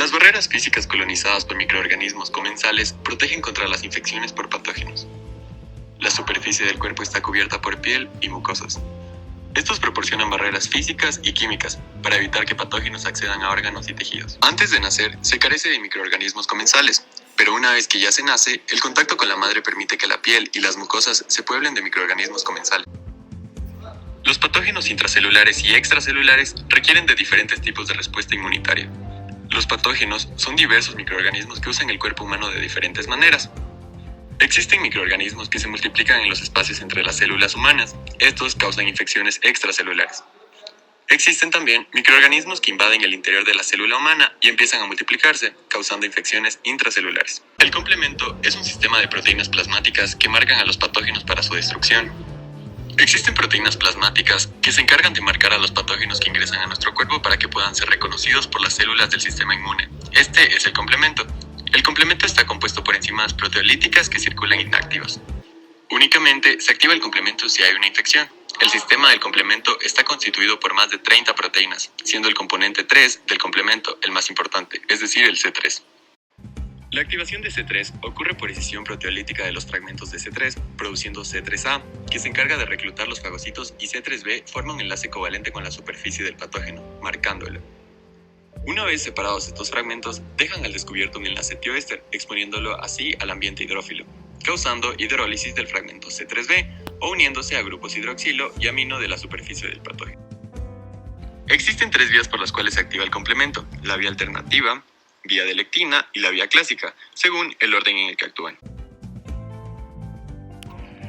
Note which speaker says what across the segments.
Speaker 1: Las barreras físicas colonizadas por microorganismos comensales protegen contra las infecciones por patógenos. La superficie del cuerpo está cubierta por piel y mucosas. Estos proporcionan barreras físicas y químicas para evitar que patógenos accedan a órganos y tejidos. Antes de nacer, se carece de microorganismos comensales, pero una vez que ya se nace, el contacto con la madre permite que la piel y las mucosas se pueblen de microorganismos comensales. Los patógenos intracelulares y extracelulares requieren de diferentes tipos de respuesta inmunitaria. Los patógenos son diversos microorganismos que usan el cuerpo humano de diferentes maneras. Existen microorganismos que se multiplican en los espacios entre las células humanas. Estos causan infecciones extracelulares. Existen también microorganismos que invaden el interior de la célula humana y empiezan a multiplicarse, causando infecciones intracelulares. El complemento es un sistema de proteínas plasmáticas que marcan a los patógenos para su destrucción. Existen proteínas plasmáticas que se encargan de marcar a los patógenos que ingresan a nuestro cuerpo para que puedan ser reconocidos por las células del sistema inmune. Este es el complemento. El complemento está compuesto por enzimas proteolíticas que circulan inactivas. Únicamente se activa el complemento si hay una infección. El sistema del complemento está constituido por más de 30 proteínas, siendo el componente 3 del complemento el más importante, es decir, el C3. La activación de C3 ocurre por escisión proteolítica de los fragmentos de C3, produciendo C3A, que se encarga de reclutar los fagocitos, y C3b forma un enlace covalente con la superficie del patógeno, marcándolo. Una vez separados estos fragmentos, dejan al descubierto un enlace tioéster, exponiéndolo así al ambiente hidrófilo, causando hidrólisis del fragmento C3b o uniéndose a grupos hidroxilo y amino de la superficie del patógeno. Existen 3 vías por las cuales se activa el complemento: la vía alternativa, vía de lectina y la vía clásica, según el orden en el que actúan.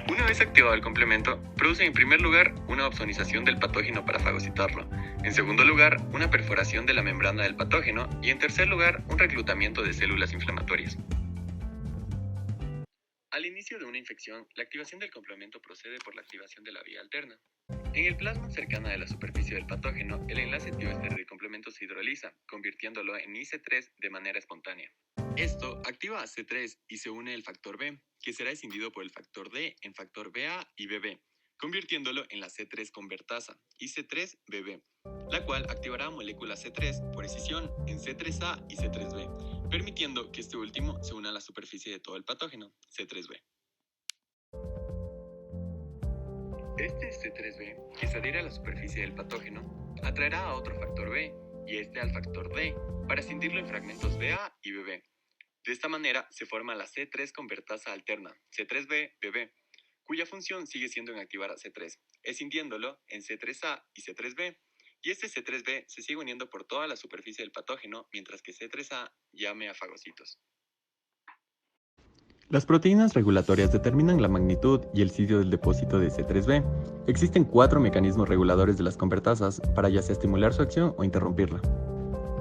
Speaker 1: Una vez activado el complemento, produce en primer lugar una opsonización del patógeno para fagocitarlo, en segundo lugar una perforación de la membrana del patógeno y en tercer lugar un reclutamiento de células inflamatorias. Al inicio de una infección, la activación del complemento procede por la activación de la vía alterna. En el plasma cercana de la superficie del patógeno, el enlace tioéster del complemento se hidroliza, convirtiéndolo en IC3 de manera espontánea. Esto activa a C3 y se une el factor B, que será escindido por el factor D en factor BA y BB, convirtiéndolo en la C3 convertasa, IC3-BB, la cual activará a molécula C3 por escisión en C3A y C3B, permitiendo que este último se una a la superficie de todo el patógeno, C3B. Este C3b, que se adhiere a la superficie del patógeno, atraerá a otro factor B y este al factor D para escindirlo en fragmentos BA y BB. De esta manera se forma la C3 convertasa alterna, C3b-BB, cuya función sigue siendo en activar a C3, escindiéndolo en C3A y C3b, y este C3b se sigue uniendo por toda la superficie del patógeno, mientras que C3A llame a fagocitos.
Speaker 2: Las proteínas regulatorias determinan la magnitud y el sitio del depósito de C3b. Existen 4 mecanismos reguladores de las convertasas para ya sea estimular su acción o interrumpirla.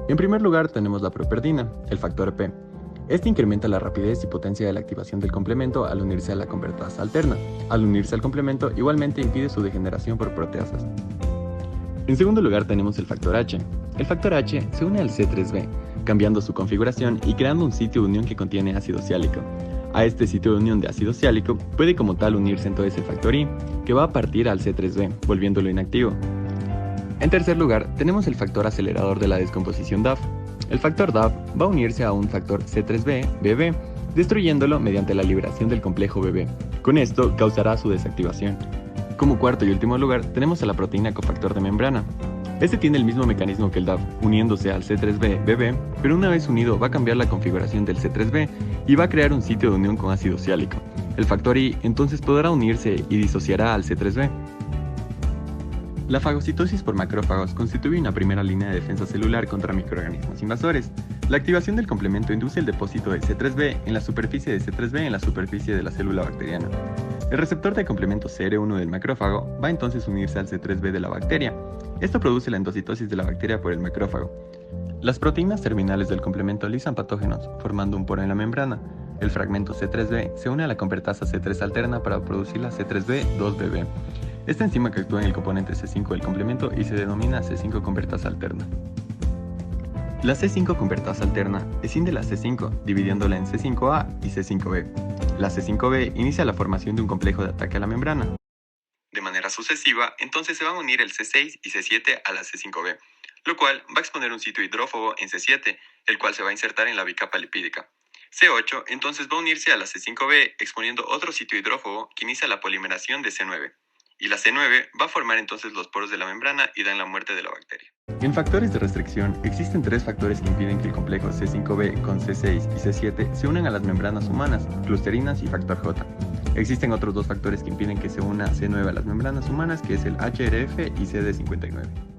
Speaker 2: En primer lugar tenemos la properdina, el factor P. Este incrementa la rapidez y potencia de la activación del complemento al unirse a la convertasa alterna. Al unirse al complemento, igualmente impide su degeneración por proteasas. En segundo lugar tenemos el factor H. El factor H se une al C3b, cambiando su configuración y creando un sitio de unión que contiene ácido siálico. A este sitio de unión de ácido siálico puede como tal unirse entonces el factor I, que va a partir al C3b, volviéndolo inactivo. En tercer lugar, tenemos el factor acelerador de la descomposición DAF. El factor DAF va a unirse a un factor C3b-BB, destruyéndolo mediante la liberación del complejo BB. Con esto causará su desactivación. Como cuarto y último lugar, tenemos a la proteína cofactor de membrana. Este tiene el mismo mecanismo que el DAF, uniéndose al C3b-BB, pero una vez unido va a cambiar la configuración del C3b y va a crear un sitio de unión con ácido siálico. El factor I entonces podrá unirse y disociará al C3b. La fagocitosis por macrófagos constituye una primera línea de defensa celular contra microorganismos invasores. La activación del complemento induce el depósito de C3b en la superficie de C3b en la superficie de la célula bacteriana. El receptor de complemento CR1 del macrófago va entonces a unirse al C3b de la bacteria. Esto produce la endocitosis de la bacteria por el macrófago. Las proteínas terminales del complemento lisan patógenos, formando un poro en la membrana. El fragmento C3b se une a la convertasa C3 alterna para producir la C3b-2bb. Esta enzima que actúa en el componente C5 del complemento y se denomina C5 convertasa alterna. La C5 convertasa alterna escinde la C5, dividiéndola en C5a y C5b. La C5b inicia la formación de un complejo de ataque a la membrana. De manera sucesiva, entonces se van a unir el C6 y C7 a la C5b,
Speaker 1: lo cual va a exponer un sitio hidrófobo en C7, el cual se va a insertar en la bicapa lipídica. C8 entonces va a unirse a la C5b exponiendo otro sitio hidrófobo que inicia la polimeración de C9. Y la C9 va a formar entonces los poros de la membrana y dan la muerte de la bacteria.
Speaker 2: En factores de restricción, existen 3 factores que impiden que el complejo C5b con C6 y C7 se unan a las membranas humanas, clusterinas y factor J. Existen otros 2 factores que impiden que se una C9 a las membranas humanas, que es el HRF y CD59.